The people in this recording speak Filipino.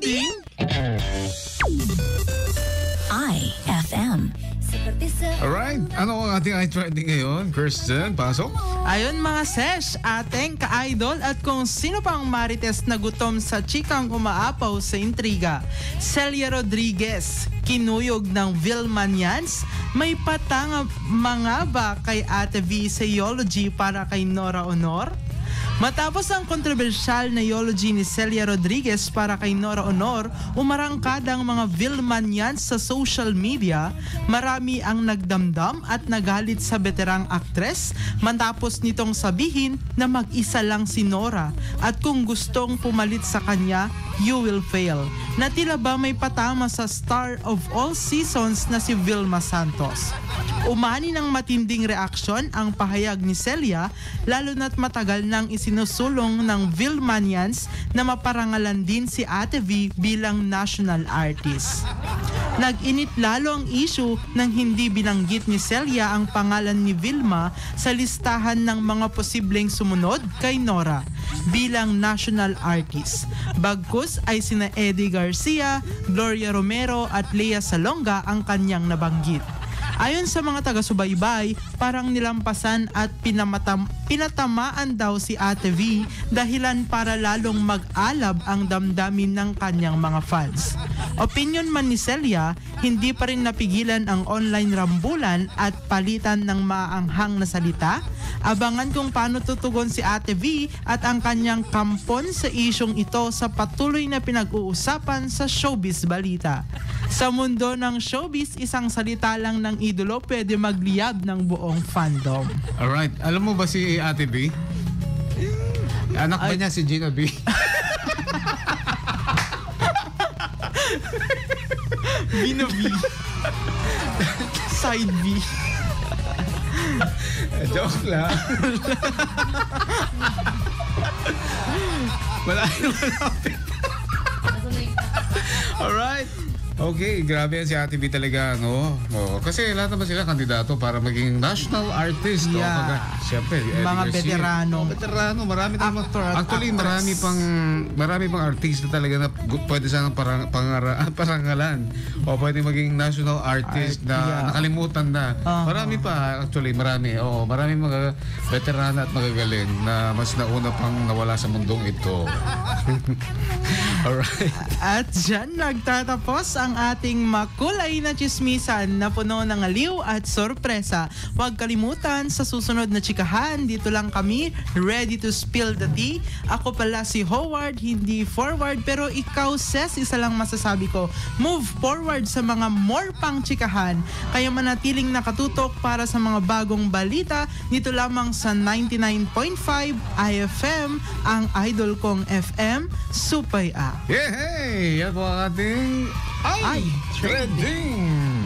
trending IFM. Alright, ano ang ating trending ngayon? Kirsten, pasok? Ayon mga sesh, ating ka-idol at kung sino pang marites na gutom sa chikang umaapaw sa intriga. Celia Rodriguez, kinuyog ng Vilmanians, may patanga mga ba kay Ate V sa eulogy para kay Nora Honor? Matapos ang kontrobersyal na eulogy ni Celia Rodriguez para kay Nora Honor, umarangkadang mga Vilmanians sa social media, marami ang nagdamdam at nagalit sa veterang aktres matapos nitong sabihin na mag-isa lang si Nora at kung gustong pumalit sa kanya, you will fail. Na tila ba may patama sa star of all seasons na si Vilma Santos. Umani ng matinding reaksyon ang pahayag ni Celia, lalo na't matagal nang isinusulong ng Vilmanians na maparangalan din si Ate V bilang national artist. Nag-init lalo ang issue nang hindi binanggit ni Celia ang pangalan ni Vilma sa listahan ng mga posibleng sumunod kay Nora bilang national artist. Bagkus ay sina Eddie Garcia, Gloria Romero at Lea Salonga ang kanyang nabanggit. Ayon sa mga taga-subaybay, parang nilampasan at pinatamaan daw si Ate V dahilan para lalong mag-alab ang damdamin ng kanyang mga fans. Opinion man ni Celia, hindi pa rin napigilan ang online rambulan at palitan ng maanghang na salita. Abangan kung paano tutugon si Ate V at ang kanyang kampon sa isyong ito sa patuloy na pinag-uusapan sa showbiz balita. Sa mundo ng showbiz, isang salita lang ng idolo pwede magliyab ng buong fandom. Alright, alam mo ba si Ate B? Anak ba niya si Gina B? Bino B. Side B. Joke lang. Wala yung malapit. Alright. Okay, grabe yan si Ate B talaga, no? Oh, kasi lahat naman sila kandidato para maging national artist. Yeah. Siyempre, Mga veterano. Veterano, marami naman. Actor at Actually, actress. marami pang artista talaga na pwede sanang parangalan. O pwede maging national artist na nakalimutan na. Marami pa, actually, marami. Oh, marami mga veterano at magagaling na mas nauna pang nawala sa mundong ito. Alright. At dyan nagtatapos ang ating makulay na chismisan na puno ng aliw at sorpresa. Huwag kalimutan, sa susunod na chikahan, dito lang kami, ready to spill the tea. Ako pala si Howard, hindi forward, pero ikaw, Ses, isa lang masasabi ko, move forward sa mga more pang chikahan. Kaya manatiling nakatutok para sa mga bagong balita, dito lamang sa 99.5 IFM, ang idol kong FM, Supay A. Yeah, hey! Yan po ang ating Ay, trending!